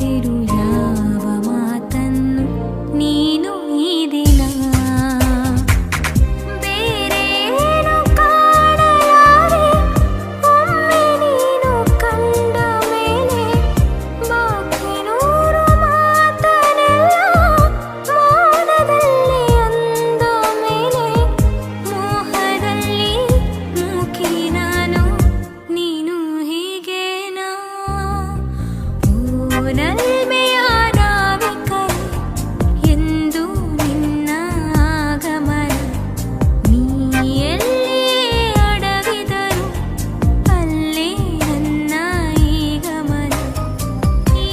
ಹೇಳಿದಿರು ಯಾವ ಮಾತನ್ನು ನೀನು ಈ ದಿನ ಬೇರೇನು ಕಾಣಲಾರೆ ಒಮ್ಮೆ ನೀನು ಕಂಡ ಮೇಲೆ ಬಾಕಿ ನೂರು ಮಾತನೆಲ್ಲ ಮೌನದಲ್ಲಿ ಅಂದ ಮೇಲೆ ಮೋಹದಲ್ಲಿ ಮೂಕಿ ನಾನು ನೀನು ಹೀಗೇನಾ ಓ